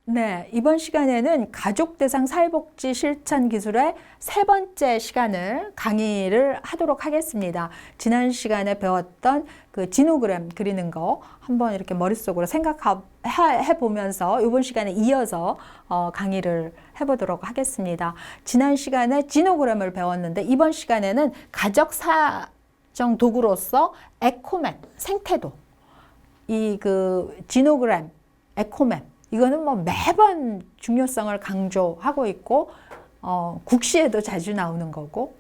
네, 이번 시간에는 가족 대상 사회복지 실천 기술의 세 번째 시간을 강의를 하도록 하겠습니다. 지난 시간에 배웠던 그 지노그램 그리는 거 한번 이렇게 머릿속으로 생각해 보면서 이번 시간에 이어서 강의를 해보도록 하겠습니다. 지난 시간에 지노그램을 배웠는데 이번 시간에는 가족 사정 도구로서 에코맵, 생태도, 이 그 지노그램, 에코맵 이거는 뭐 매번 중요성을 강조하고 있고 국시에도 자주 나오는 거고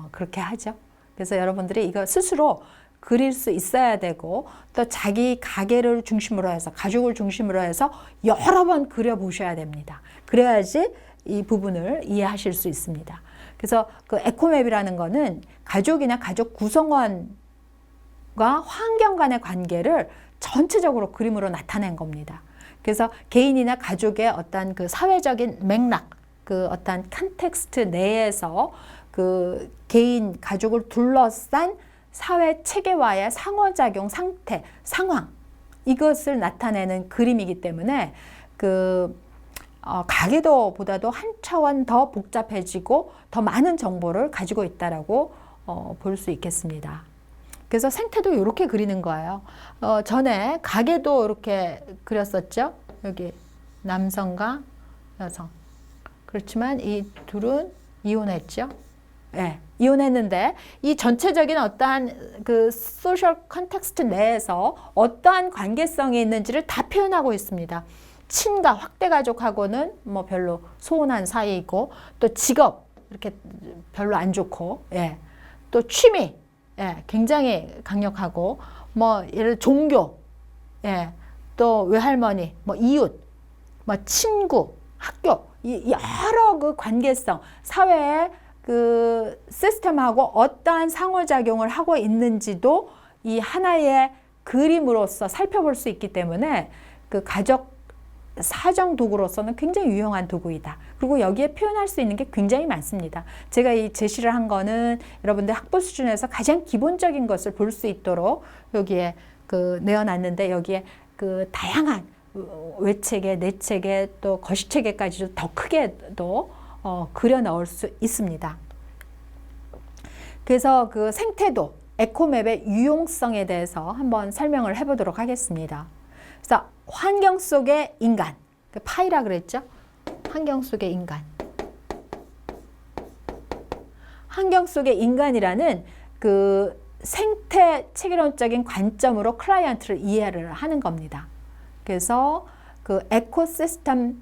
그렇게 하죠. 그래서 여러분들이 이거 스스로 그릴 수 있어야 되고 또 자기 가게를 중심으로 해서 가족을 중심으로 해서 여러 번 그려보셔야 됩니다. 그래야지 이 부분을 이해하실 수 있습니다. 그래서 그 에코맵이라는 거는 가족이나 가족 구성원과 환경 간의 관계를 전체적으로 그림으로 나타낸 겁니다. 그래서 개인이나 가족의 어떤 그 사회적인 맥락, 그 어떤 컨텍스트 내에서 그 개인, 가족을 둘러싼 사회 체계와의 상호작용 상태, 상황, 이것을 나타내는 그림이기 때문에 그 가계도보다도 한 차원 더 복잡해지고 더 많은 정보를 가지고 있다라고 볼 수 있겠습니다. 그래서 생태도 이렇게 그리는 거예요. 전에 가계도 이렇게 그렸었죠. 여기 남성과 여성. 그렇지만 이 둘은 이혼했죠. 네, 이혼했는데 이 전체적인 어떠한 그 소셜 컨텍스트 내에서 어떠한 관계성이 있는지를 다 표현하고 있습니다. 친가, 확대 가족하고는 뭐 별로 소원한 사이이고 또 직업 이렇게 별로 안 좋고, 예. 또 취미, 예, 굉장히 강력하고 뭐 예를 종교, 예, 또 외할머니, 뭐 이웃, 뭐 친구, 학교, 이 여러 그 관계성, 사회의 그 시스템하고 어떠한 상호작용을 하고 있는지도 이 하나의 그림으로서 살펴볼 수 있기 때문에 그 가족 사정 도구로서는 굉장히 유용한 도구이다. 그리고 여기에 표현할 수 있는 게 굉장히 많습니다. 제가 이 제시를 한 거는 여러분들 학부 수준에서 가장 기본적인 것을 볼 수 있도록 여기에 그 내어놨는데 여기에 그 다양한 외체계, 내체계 또 거시체계까지도 더 크게도 그려 넣을 수 있습니다. 그래서 그 생태도, 에코맵의 유용성에 대해서 한번 설명을 해보도록 하겠습니다. 그래서 환경 속의 인간, 그 파이라 그랬죠? 환경 속의 인간. 환경 속의 인간이라는 그 생태 체계론적인 관점으로 클라이언트를 이해를 하는 겁니다. 그래서 그 에코시스템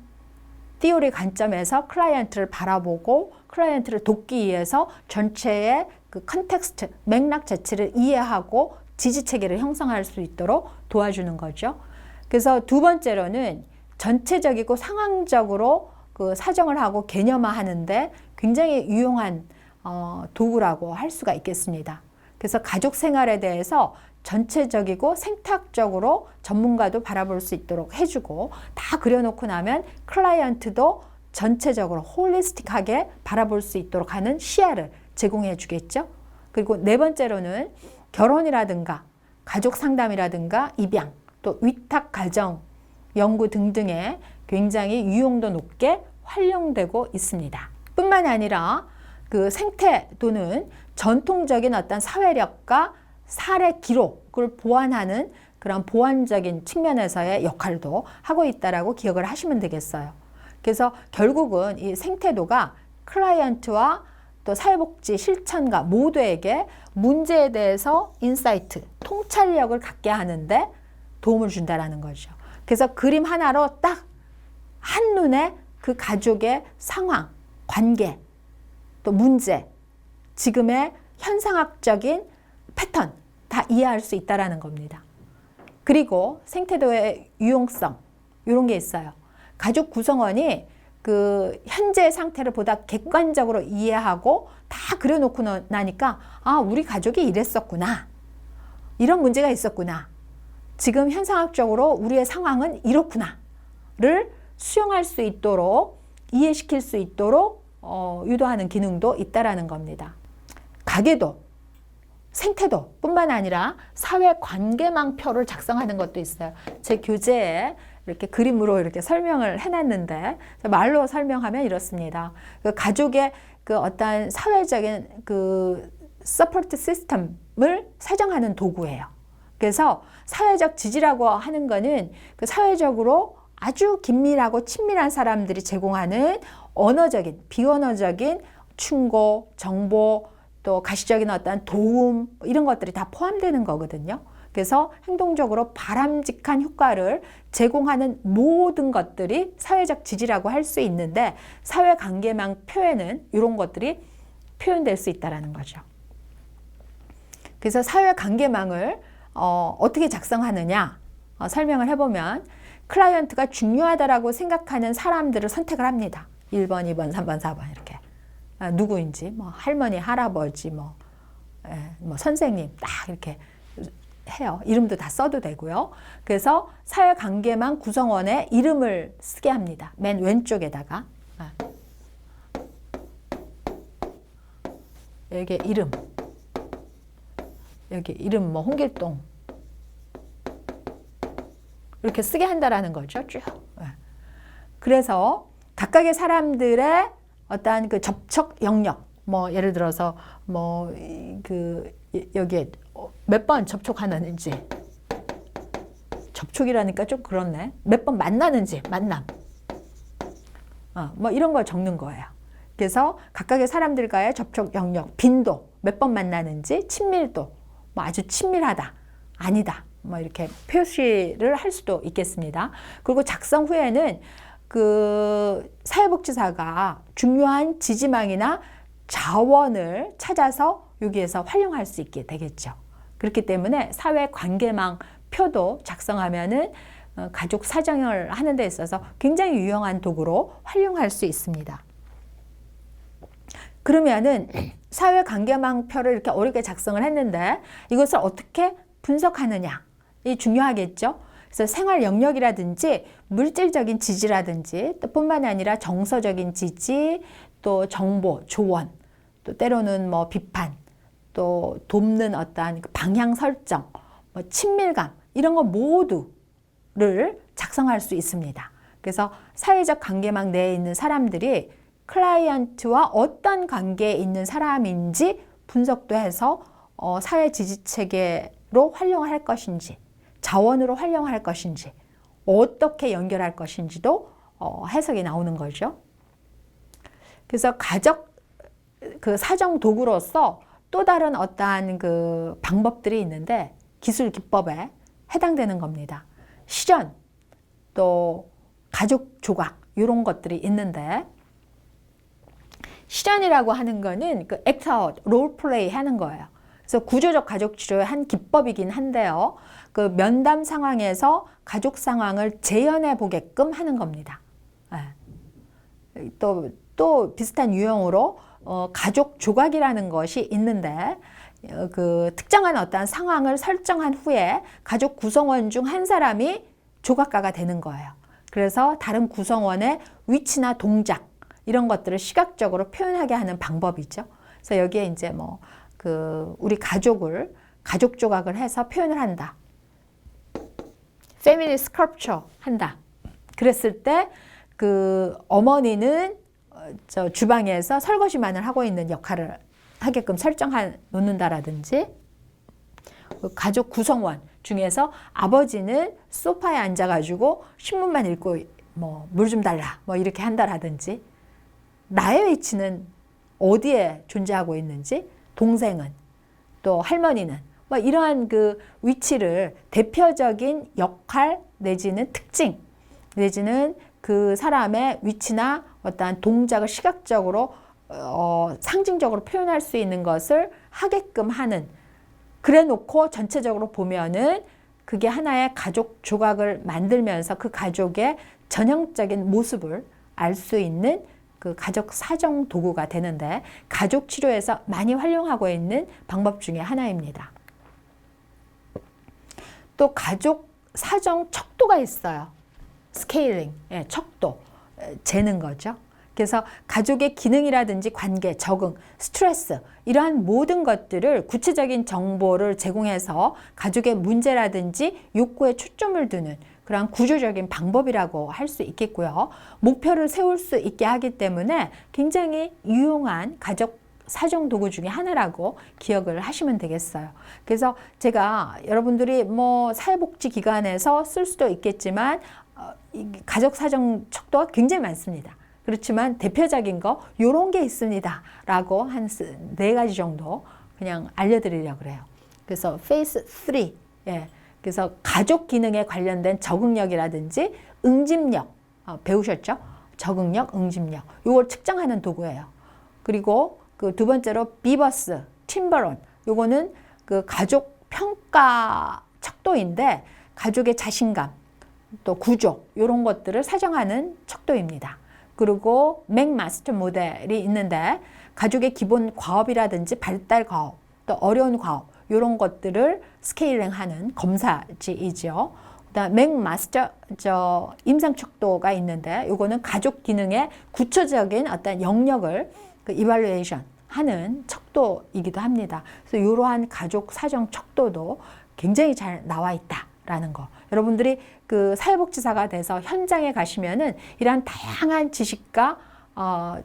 티오리 관점에서 클라이언트를 바라보고 클라이언트를 돕기 위해서 전체의 그 컨텍스트, 맥락 자체를 이해하고 지지 체계를 형성할 수 있도록 도와주는 거죠. 그래서 두 번째로는 전체적이고 상황적으로 그 사정을 하고 개념화하는데 굉장히 유용한 도구라고 할 수가 있겠습니다. 그래서 가족 생활에 대해서 전체적이고 생태학적으로 전문가도 바라볼 수 있도록 해주고 다 그려놓고 나면 클라이언트도 전체적으로 홀리스틱하게 바라볼 수 있도록 하는 시야를 제공해 주겠죠. 그리고 네 번째로는 결혼이라든가 가족 상담이라든가 입양 또 위탁 가정 연구 등등에 굉장히 유용도 높게 활용되고 있습니다. 뿐만 아니라 그 생태도는 전통적인 어떤 사회력과 사례 기록을 보완하는 그런 보완적인 측면에서의 역할도 하고 있다라고 기억을 하시면 되겠어요. 그래서 결국은 이 생태도가 클라이언트와 또 사회복지 실천가 모두에게 문제에 대해서 인사이트, 통찰력을 갖게 하는데 도움을 준다라는 거죠. 그래서 그림 하나로 딱 한눈에 그 가족의 상황, 관계, 또 문제, 지금의 현상학적인 패턴 다 이해할 수 있다라는 겁니다. 그리고 생태도의 유용성 이런 게 있어요. 가족 구성원이 그 현재 상태를 보다 객관적으로 이해하고 다 그려놓고 나니까 아, 우리 가족이 이랬었구나. 이런 문제가 있었구나. 지금 현상학적으로 우리의 상황은 이렇구나를 수용할 수 있도록 이해시킬 수 있도록 유도하는 기능도 있다라는 겁니다. 가계도, 생태도 뿐만 아니라 사회 관계망표를 작성하는 것도 있어요. 제 교재에 이렇게 그림으로 이렇게 설명을 해놨는데 말로 설명하면 이렇습니다. 그 가족의 그 어떤 사회적인 그 서포트 시스템을 사정하는 도구예요. 그래서 사회적 지지라고 하는 거는 그 사회적으로 아주 긴밀하고 친밀한 사람들이 제공하는 언어적인, 비언어적인 충고, 정보, 또 가시적인 어떤 도움 이런 것들이 다 포함되는 거거든요. 그래서 행동적으로 바람직한 효과를 제공하는 모든 것들이 사회적 지지라고 할 수 있는데 사회관계망 표에는 이런 것들이 표현될 수 있다는 거죠. 그래서 사회관계망을 어떻게 작성하느냐 설명을 해보면 클라이언트가 중요하다라고 생각하는 사람들을 선택을 합니다. 1번, 2번, 3번, 4번 이렇게. 누구인지 뭐 할머니, 할아버지, 뭐 선생님 딱 이렇게 해요. 이름도 다 써도 되고요. 그래서 사회관계망 구성원의 이름을 쓰게 합니다. 맨 왼쪽에다가 여기 이름, 여기 이름 뭐 홍길동 이렇게 쓰게 한다라는 거죠. 쭉. 그래서 각각의 사람들의 어떠한 그 접촉 영역, 뭐 예를 들어서 뭐 그 여기에 몇 번 접촉하는지, 접촉이라니까 좀 그렇네. 몇 번 만나는지, 만남. 뭐 이런 걸 적는 거예요. 그래서 각각의 사람들과의 접촉 영역, 빈도, 몇 번 만나는지, 친밀도, 뭐 아주 친밀하다, 아니다. 뭐 이렇게 표시를 할 수도 있겠습니다. 그리고 작성 후에는 그 사회복지사가 중요한 지지망이나 자원을 찾아서 여기에서 활용할 수 있게 되겠죠. 그렇기 때문에 사회관계망 표도 작성하면은 가족 사정을 하는 데 있어서 굉장히 유용한 도구로 활용할 수 있습니다. 그러면은 사회관계망 표를 이렇게 어렵게 작성을 했는데 이것을 어떻게 분석하느냐 이 중요하겠죠. 그래서 생활 영역이라든지 물질적인 지지라든지 또 뿐만이 아니라 정서적인 지지, 또 정보, 조언, 또 때로는 뭐 비판, 또 돕는 어떠한 방향 설정, 뭐 친밀감 이런 거 모두를 작성할 수 있습니다. 그래서 사회적 관계망 내에 있는 사람들이 클라이언트와 어떤 관계에 있는 사람인지 분석도 해서 사회 지지 체계로 활용할 것인지, 자원으로 활용할 것인지, 어떻게 연결할 것인지도 해석이 나오는 거죠. 그래서 가족 그 사정 도구로서 또 다른 어떠한 그 방법들이 있는데 기술 기법에 해당되는 겁니다. 실현, 또 가족 조각 이런 것들이 있는데 실현이라고 하는 거는 그 액터, 롤플레이 하는 거예요. 그래서 구조적 가족 치료의 한 기법이긴 한데요. 그 면담 상황에서 가족 상황을 재현해 보게끔 하는 겁니다. 또 비슷한 유형으로 가족 조각이라는 것이 있는데 그 특정한 어떠한 상황을 설정한 후에 가족 구성원 중 한 사람이 조각가가 되는 거예요. 그래서 다른 구성원의 위치나 동작 이런 것들을 시각적으로 표현하게 하는 방법이죠. 그래서 여기에 이제 뭐 그 우리 가족을 가족 조각을 해서 표현을 한다. 패밀리 스컬프처 한다. 그랬을 때 그 어머니는 저 주방에서 설거지만을 하고 있는 역할을 하게끔 설정해 놓는다라든지 가족 구성원 중에서 아버지는 소파에 앉아가지고 신문만 읽고 뭐 물 좀 달라 뭐 이렇게 한다라든지 나의 위치는 어디에 존재하고 있는지 동생은 또 할머니는 뭐 이러한 그 위치를 대표적인 역할 내지는 특징 내지는 그 사람의 위치나 어떠한 동작을 시각적으로 상징적으로 표현할 수 있는 것을 하게끔 하는 그래 놓고 전체적으로 보면은 그게 하나의 가족 조각을 만들면서 그 가족의 전형적인 모습을 알 수 있는 그 가족 사정 도구가 되는데 가족 치료에서 많이 활용하고 있는 방법 중에 하나입니다. 또 가족 사정 척도가 있어요. 스케일링, 척도, 재는 거죠. 그래서 가족의 기능이라든지 관계, 적응, 스트레스 이러한 모든 것들을 구체적인 정보를 제공해서 가족의 문제라든지 욕구에 초점을 두는 그런 구조적인 방법이라고 할 수 있겠고요. 목표를 세울 수 있게 하기 때문에 굉장히 유용한 가족 사정 도구 중에 하나라고 기억을 하시면 되겠어요. 그래서 제가 여러분들이 뭐 사회복지기관에서 쓸 수도 있겠지만 가족 사정 척도가 굉장히 많습니다. 그렇지만 대표적인 거 요런 게 있습니다 라고 한 4가지 정도 그냥 알려드리려고 그래요. 그래서 페이스 3, 예. 그래서 가족 기능에 관련된 적응력이라든지 응집력 배우셨죠? 적응력, 응집력 요걸 측정하는 도구예요. 그리고 그 두 번째로 비버스, 팀버론 요거는 그 가족 평가 척도인데 가족의 자신감 또 구조 요런 것들을 사정하는 척도입니다. 그리고 맥마스터 모델이 있는데 가족의 기본 과업이라든지 발달 과업 또 어려운 과업 이런 것들을 스케일링하는 검사지이죠. 그다음 맥마스터 임상 척도가 있는데 이거는 가족 기능의 구체적인 어떤 영역을 그 이발루에이션 하는 척도이기도 합니다. 그래서 이러한 가족 사정 척도도 굉장히 잘 나와 있다라는 거. 여러분들이 그 사회복지사가 돼서 현장에 가시면은 이러한 다양한 지식과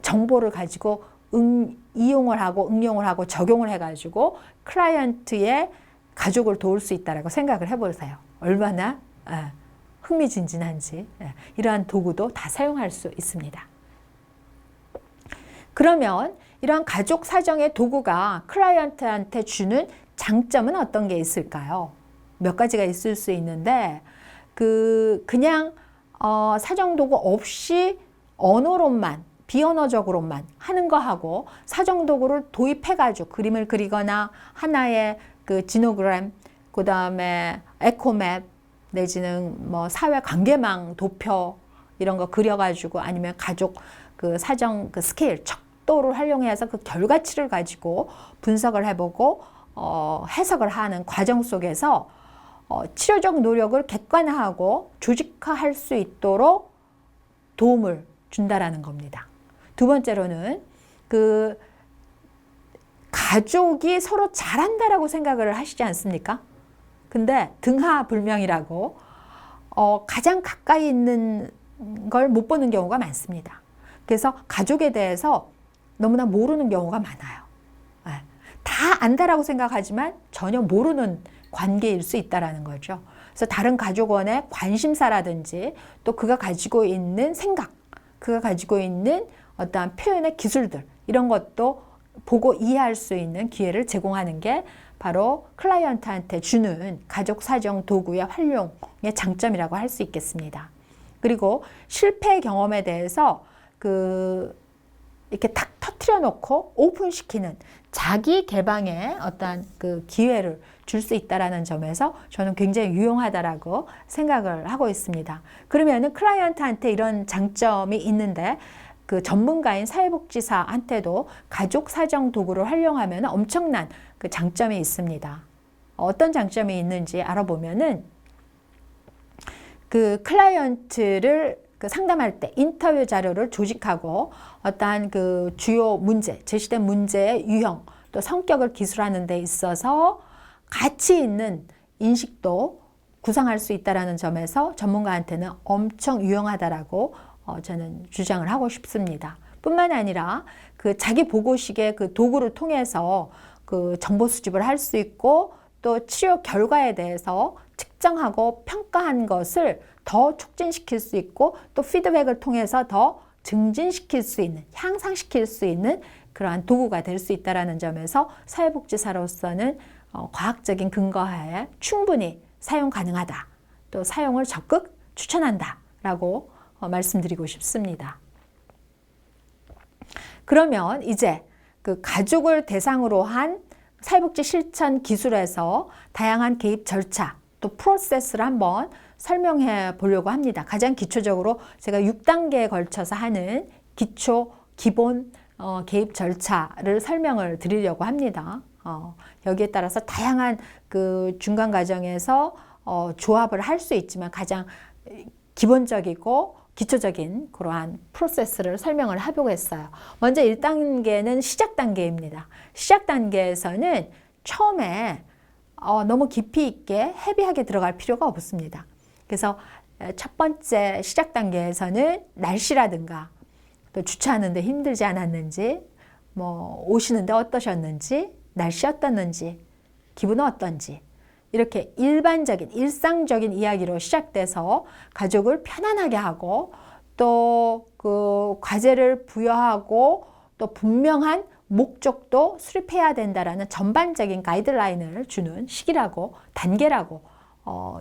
정보를 가지고 이용을 하고 응용을 하고 적용을 해가지고 클라이언트의 가족을 도울 수 있다라고 생각을 해보세요. 얼마나 흥미진진한지 이러한 도구도 다 사용할 수 있습니다. 그러면 이러한 가족 사정의 도구가 클라이언트한테 주는 장점은 어떤 게 있을까요? 몇 가지가 있을 수 있는데 그냥 사정 도구 없이 언어로만 비언어적으로만 하는 거하고 사정 도구를 도입해가지고 그림을 그리거나 하나의 그 지노그램, 그 다음에 에코맵 내지는 뭐 사회 관계망 도표 이런 거 그려가지고 아니면 가족 그 사정 그 스케일 척도를 활용해서 그 결과치를 가지고 분석을 해보고 해석을 하는 과정 속에서 치료적 노력을 객관화하고 조직화할 수 있도록 도움을 준다라는 겁니다. 두 번째로는 그 가족이 서로 잘한다라고 생각을 하시지 않습니까? 근데 등하불명이라고 가장 가까이 있는 걸 못 보는 경우가 많습니다. 그래서 가족에 대해서 너무나 모르는 경우가 많아요. 다 안다라고 생각하지만 전혀 모르는 관계일 수 있다라는 거죠. 그래서 다른 가족원의 관심사라든지 또 그가 가지고 있는 생각, 그가 가지고 있는 어떠한 표현의 기술들 이런 것도 보고 이해할 수 있는 기회를 제공하는 게 바로 클라이언트한테 주는 가족 사정 도구의 활용의 장점이라고 할 수 있겠습니다. 그리고 실패 경험에 대해서 이렇게 탁 터트려 놓고 오픈시키는 자기 개방의 어떤 그 기회를 줄 수 있다라는 점에서 저는 굉장히 유용하다라고 생각을 하고 있습니다. 그러면은 클라이언트한테 이런 장점이 있는데 그 전문가인 사회복지사한테도 가족 사정 도구를 활용하면 엄청난 그 장점이 있습니다. 어떤 장점이 있는지 알아보면은 그 클라이언트를 그 상담할 때 인터뷰 자료를 조직하고 어떠한 그 주요 문제, 제시된 문제의 유형, 또 성격을 기술하는 데 있어서 가치 있는 인식도 구상할 수 있다는 점에서 전문가한테는 엄청 유용하다라고 저는 주장을 하고 싶습니다. 뿐만 아니라 그 자기 보고식의 그 도구를 통해서 그 정보 수집을 할 수 있고 또 치료 결과에 대해서 측정하고 평가한 것을 더 촉진시킬 수 있고 또 피드백을 통해서 더 증진시킬 수 있는, 향상시킬 수 있는 그러한 도구가 될 수 있다는 점에서 사회복지사로서는 과학적인 근거하에 충분히 사용 가능하다. 또 사용을 적극 추천한다. 라고 말씀드리고 싶습니다. 그러면 이제 그 가족을 대상으로 한 사회복지 실천 기술에서 다양한 개입 절차 또 프로세스를 한번 설명해 보려고 합니다. 가장 기초적으로 제가 6단계에 걸쳐서 하는 기본 개입 절차를 설명을 드리려고 합니다. 여기에 따라서 다양한 그 중간 과정에서 조합을 할 수 있지만 가장 기본적이고 기초적인 그러한 프로세스를 설명을 해보겠어요. 먼저 1단계는 시작 단계입니다. 시작 단계에서는 처음에 너무 깊이 있게 헤비하게 들어갈 필요가 없습니다. 그래서 첫 번째 시작 단계에서는 날씨라든가 또 주차하는데 힘들지 않았는지, 뭐 오시는데 어떠셨는지, 날씨 어떻는지, 기분은 어떤지, 이렇게 일반적인 일상적인 이야기로 시작돼서 가족을 편안하게 하고 또 그 과제를 부여하고 또 분명한 목적도 수립해야 된다라는 전반적인 가이드라인을 주는 시기라고, 단계라고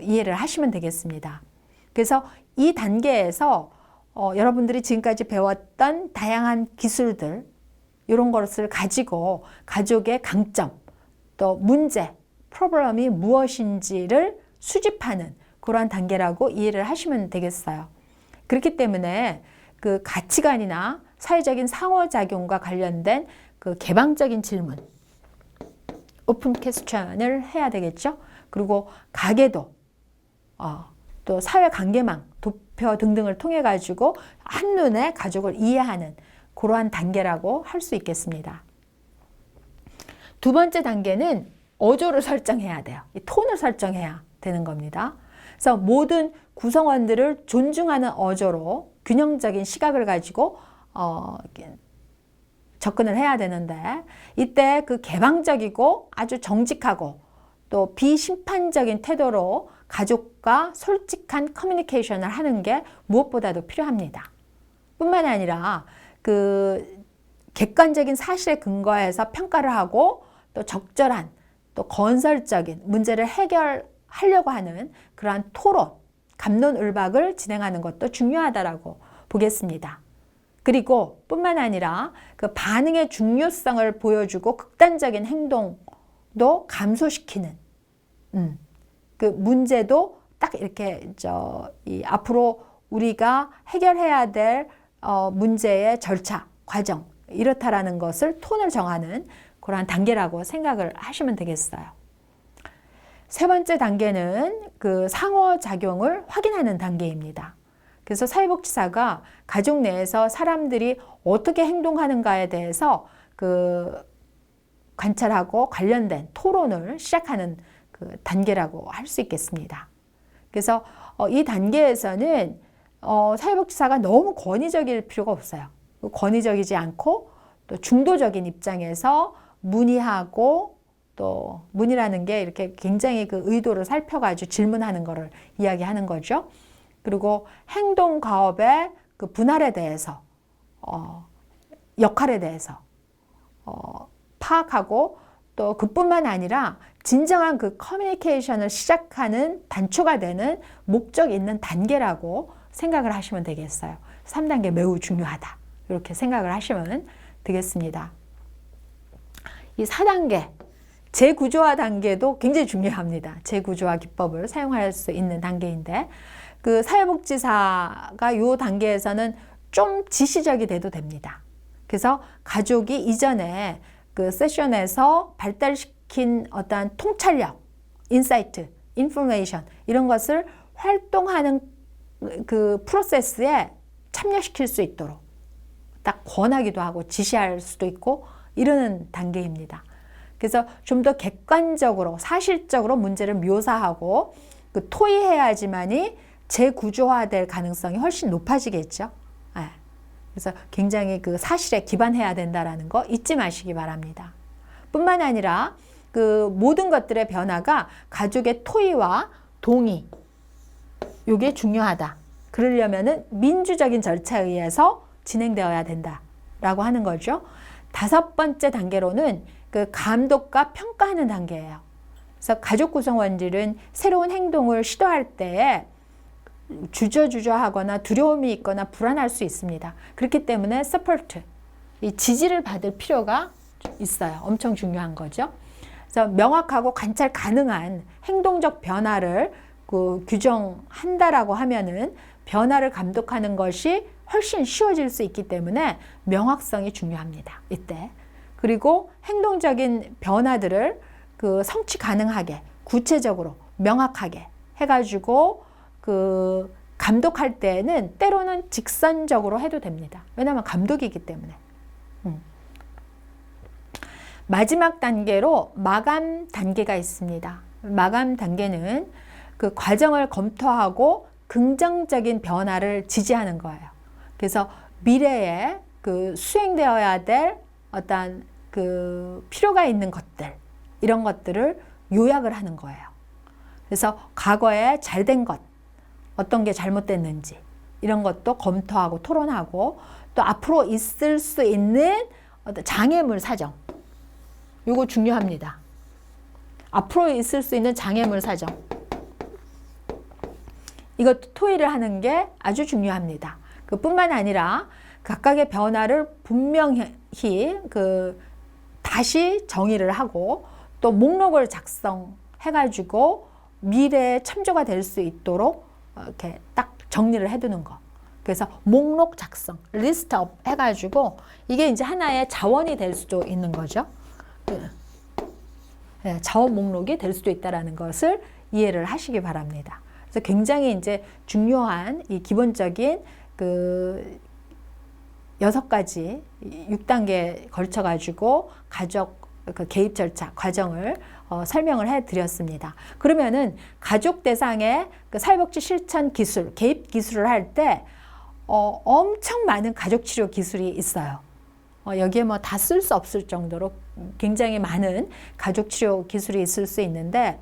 이해를 하시면 되겠습니다. 그래서 이 단계에서 여러분들이 지금까지 배웠던 다양한 기술들, 이런 것을 가지고 가족의 강점, 또 문제, 프로블럼이 무엇인지를 수집하는 그러한 단계라고 이해를 하시면 되겠어요. 그렇기 때문에 그 가치관이나 사회적인 상호작용과 관련된 그 개방적인 질문, 오픈 퀘스천을 해야 되겠죠. 그리고 가계도, 또 사회관계망, 도표 등등을 통해 가지고 한눈에 가족을 이해하는 그러한 단계라고 할 수 있겠습니다. 두 번째 단계는 어조를 설정해야 돼요. 이 톤을 설정해야 되는 겁니다. 그래서 모든 구성원들을 존중하는 어조로 균형적인 시각을 가지고 접근을 해야 되는데, 이때 그 개방적이고 아주 정직하고 또 비심판적인 태도로 가족과 솔직한 커뮤니케이션을 하는 게 무엇보다도 필요합니다. 뿐만 아니라 그 객관적인 사실에 근거해서 평가를 하고 또 적절한 또 건설적인 문제를 해결하려고 하는 그러한 토론, 갑론을박을 진행하는 것도 중요하다라고 보겠습니다. 그리고 뿐만 아니라 그 반응의 중요성을 보여주고 극단적인 행동도 감소시키는 그 문제도 딱 이렇게 앞으로 우리가 해결해야 될 문제의 절차, 과정, 이렇다라는 것을 톤을 정하는 그러한 단계라고 생각을 하시면 되겠어요. 세 번째 단계는 그 상호작용을 확인하는 단계입니다. 그래서 사회복지사가 가족 내에서 사람들이 어떻게 행동하는가에 대해서 그 관찰하고 관련된 토론을 시작하는 그 단계라고 할 수 있겠습니다. 그래서 이 단계에서는 사회복지사가 너무 권위적일 필요가 없어요. 권위적이지 않고 또 중도적인 입장에서 문의하고, 또 문의라는 게 이렇게 굉장히 그 의도를 살펴가지고 질문하는 거를 이야기하는 거죠. 그리고 행동 과업의 그 분할에 대해서 역할에 대해서 파악하고, 또 그뿐만 아니라 진정한 그 커뮤니케이션을 시작하는 단초가 되는 목적 있는 단계라고 생각을 하시면 되겠어요. 3단계 매우 중요하다, 이렇게 생각을 하시면 되겠습니다. 이 4단계 재구조화 단계도 굉장히 중요합니다. 재구조화 기법을 사용할 수 있는 단계인데, 그 사회복지사가 이 단계에서는 좀 지시적이 돼도 됩니다. 그래서 가족이 이전에 그 세션에서 발달시킨 어떤 통찰력, 인사이트, 인포메이션, 이런 것을 활동하는 그 프로세스에 참여시킬 수 있도록 딱 권하기도 하고 지시할 수도 있고 이러는 단계입니다. 그래서 좀 더 객관적으로 사실적으로 문제를 묘사하고 그 토의해야지만이 재구조화될 가능성이 훨씬 높아지겠죠. 네. 그래서 굉장히 그 사실에 기반해야 된다라는 거 잊지 마시기 바랍니다. 뿐만 아니라 그 모든 것들의 변화가 가족의 토의와 동의, 이게 중요하다. 그러려면은 민주적인 절차에 의해서 진행되어야 된다라고 하는 거죠. 5번째 단계로는 그 감독과 평가하는 단계예요. 그래서 가족 구성원들은 새로운 행동을 시도할 때에 주저하거나 두려움이 있거나 불안할 수 있습니다. 그렇기 때문에 서포트, 이 지지를 받을 필요가 있어요. 엄청 중요한 거죠. 그래서 명확하고 관찰 가능한 행동적 변화를 그 규정한다라고 하면은 변화를 감독하는 것이 훨씬 쉬워질 수 있기 때문에 명확성이 중요합니다. 이때. 그리고 행동적인 변화들을 그 성취 가능하게, 구체적으로, 명확하게 해가지고 그 감독할 때는 때로는 직선적으로 해도 됩니다. 왜냐하면 감독이기 때문에. 마지막 단계로 마감 단계가 있습니다. 마감 단계는 그 과정을 검토하고 긍정적인 변화를 지지하는 거예요. 그래서 미래에 그 수행되어야 될 어떤 그 필요가 있는 것들, 이런 것들을 요약을 하는 거예요. 그래서 과거에 잘된 것, 어떤 게 잘못됐는지 이런 것도 검토하고 토론하고, 또 앞으로 있을 수 있는 어떤 장애물 사정, 이거 중요합니다. 앞으로 있을 수 있는 장애물 사정, 이것도 토의를 하는 게 아주 중요합니다. 그뿐만 아니라 각각의 변화를 분명히 다시 정의를 하고, 또 목록을 작성해가지고 미래에 참조가 될 수 있도록 이렇게 딱 정리를 해두는 거. 그래서 목록 작성, 리스트업 해가지고 이게 이제 하나의 자원이 될 수도 있는 거죠. 네, 자원 목록이 될 수도 있다는 것을 이해를 하시기 바랍니다. 그래서 굉장히 이제 중요한 이 기본적인 그 6가지, 6단계에 걸쳐가지고 가족 그 개입 절차 과정을 설명을 해드렸습니다. 그러면은 가족 대상의 그 사회복지 실천 기술, 개입 기술을 할 때 엄청 많은 가족 치료 기술이 있어요. 여기에 뭐 다 쓸 수 없을 정도로 굉장히 많은 가족 치료 기술이 있을 수 있는데,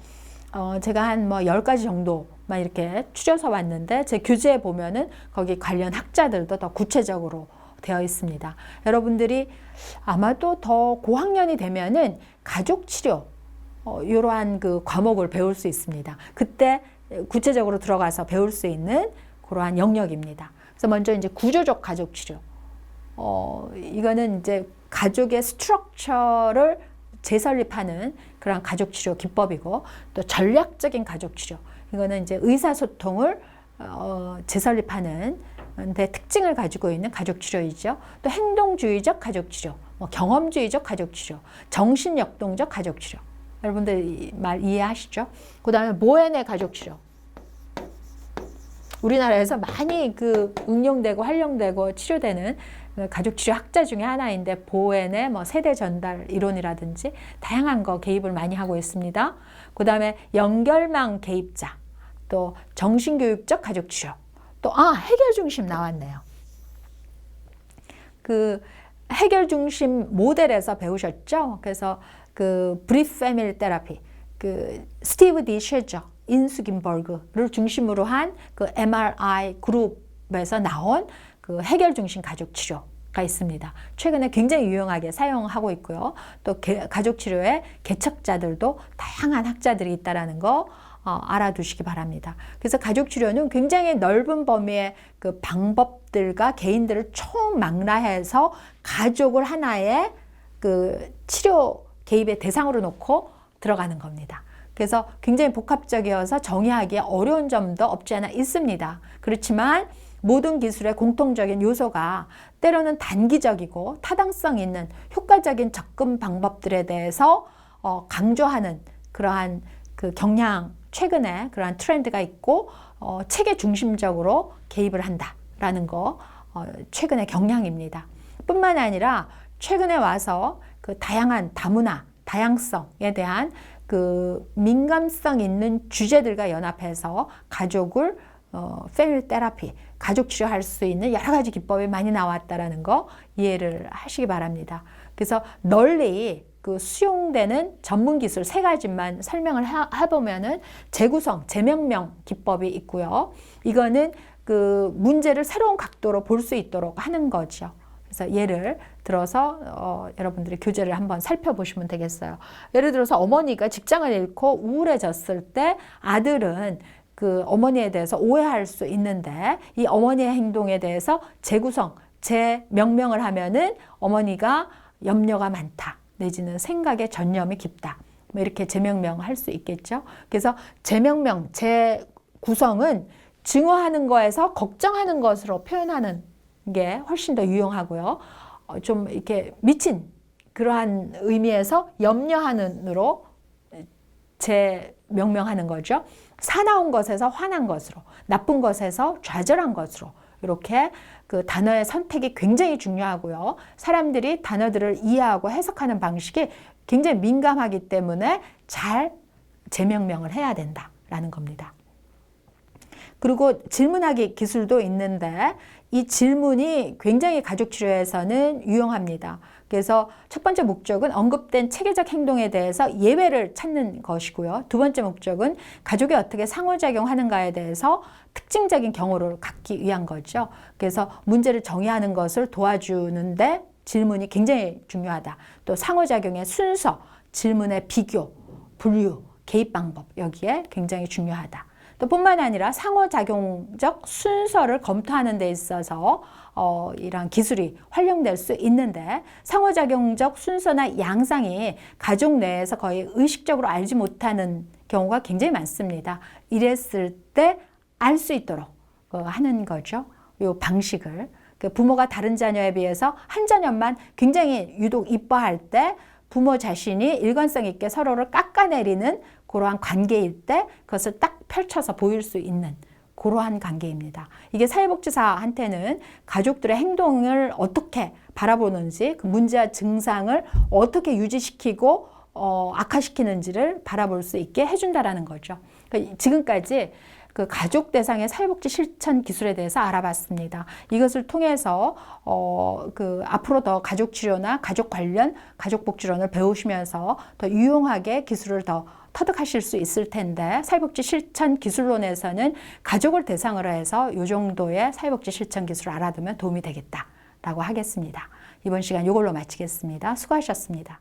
제가 한 뭐 10가지 정도만 이렇게 추려서 왔는데, 제 교재에 보면은 거기 관련 학자들도 더 구체적으로 되어 있습니다. 여러분들이 아마도 더 고학년이 되면은 가족 치료 이러한 그 과목을 배울 수 있습니다. 그때 구체적으로 들어가서 배울 수 있는 그러한 영역입니다. 그래서 먼저 이제 구조적 가족 치료. 이거는 이제 가족의 스트럭처를 재설립하는 그런 가족 치료 기법이고, 또 전략적인 가족 치료. 이거는 이제 의사소통을 재설립하는 데 특징을 가지고 있는 가족 치료이죠. 또 행동주의적 가족 치료, 뭐 경험주의적 가족 치료, 정신역동적 가족 치료. 여러분들 이 말 이해하시죠? 그 다음에 모헨의 가족 치료. 우리나라에서 많이 그 응용되고 활용되고 치료되는 가족 치료 학자 중에 하나인데, 보헨의 뭐 세대 전달 이론이라든지 다양한 거 개입을 많이 하고 있습니다. 그 다음에 연결망 개입자, 또 정신교육적 가족 치료, 또 해결 중심 나왔네요. 그 해결 중심 모델에서 배우셨죠? 그래서 그 브리프 패밀리 테라피, 그 스티브 디 쉐저, 인수 김벌그를 중심으로 한 그 MRI 그룹에서 나온 그 해결 중심 가족 치료가 있습니다. 최근에 굉장히 유용하게 사용하고 있고요. 또 가족 치료의 개척자들도 다양한 학자들이 있다라는 거 알아두시기 바랍니다. 그래서 가족 치료는 굉장히 넓은 범위의 그 방법들과 개인들을 총망라해서 가족을 하나의 그 치료 개입의 대상으로 놓고 들어가는 겁니다. 그래서 굉장히 복합적이어서 정의하기 어려운 점도 없지 않아 있습니다. 그렇지만 모든 기술의 공통적인 요소가 때로는 단기적이고 타당성 있는 효과적인 접근 방법들에 대해서 강조하는 그러한 그 경향, 최근에 그러한 트렌드가 있고 체계 중심적으로 개입을 한다라는 거 최근의 경향입니다. 뿐만 아니라 최근에 와서 그 다양한 다문화, 다양성에 대한 그 민감성 있는 주제들과 연합해서 가족을 패밀리 테라피, 가족 치료할 수 있는 여러 가지 기법이 많이 나왔다라는 거 이해를 하시기 바랍니다. 그래서 널리 그 수용되는 전문 기술 3가지만 설명을 해보면은 재구성, 재명명 기법이 있고요. 이거는 그 문제를 새로운 각도로 볼 수 있도록 하는 거죠. 그래서 예를 들어서 여러분들이 교재를 한번 살펴보시면 되겠어요. 예를 들어서 어머니가 직장을 잃고 우울해졌을 때 아들은 그 어머니에 대해서 오해할 수 있는데, 이 어머니의 행동에 대해서 재구성, 재명명을 하면은 어머니가 염려가 많다, 내지는 생각에 전념이 깊다, 뭐 이렇게 재명명할 수 있겠죠. 그래서 재명명, 재구성은 증오하는 거에서 걱정하는 것으로 표현하는 게 훨씬 더 유용하고요. 좀 이렇게 미친 그러한 의미에서 염려하는으로 재명명하는 거죠. 사나운 것에서 화난 것으로, 나쁜 것에서 좌절한 것으로, 이렇게 그 단어의 선택이 굉장히 중요하고요. 사람들이 단어들을 이해하고 해석하는 방식이 굉장히 민감하기 때문에 잘 재명명을 해야 된다라는 겁니다. 그리고 질문하기 기술도 있는데 이 질문이 굉장히 가족 치료에서는 유용합니다. 그래서 첫 번째 목적은 언급된 체계적 행동에 대해서 예외를 찾는 것이고요. 두 번째 목적은 가족이 어떻게 상호작용하는가에 대해서 특징적인 경우를 갖기 위한 거죠. 그래서 문제를 정의하는 것을 도와주는데 질문이 굉장히 중요하다. 또 상호작용의 순서, 질문의 비교, 분류, 개입 방법 여기에 굉장히 중요하다. 또 뿐만 아니라 상호작용적 순서를 검토하는 데 있어서 이런 기술이 활용될 수 있는데 상호작용적 순서나 양상이 가족 내에서 거의 의식적으로 알지 못하는 경우가 굉장히 많습니다. 이랬을 때 알 수 있도록 하는 거죠. 이 방식을. 부모가 다른 자녀에 비해서 한 자녀만 굉장히 유독 이뻐할 때 부모 자신이 일관성 있게 서로를 깎아내리는 그러한 관계일 때 그것을 딱 펼쳐서 보일 수 있는 그러한 관계입니다. 이게 사회복지사한테는 가족들의 행동을 어떻게 바라보는지 그 문제와 증상을 어떻게 유지시키고 악화시키는지를 바라볼 수 있게 해준다라는 거죠. 그러니까 지금까지 그 가족 대상의 사회복지 실천 기술에 대해서 알아봤습니다. 이것을 통해서 앞으로 더 가족 치료나 가족 관련 가족 복지론을 배우시면서 더 유용하게 기술을 더 터득하실 수 있을 텐데 사회복지 실천 기술론에서는 가족을 대상으로 해서 이 정도의 사회복지 실천 기술을 알아두면 도움이 되겠다라고 하겠습니다. 이번 시간 이걸로 마치겠습니다. 수고하셨습니다.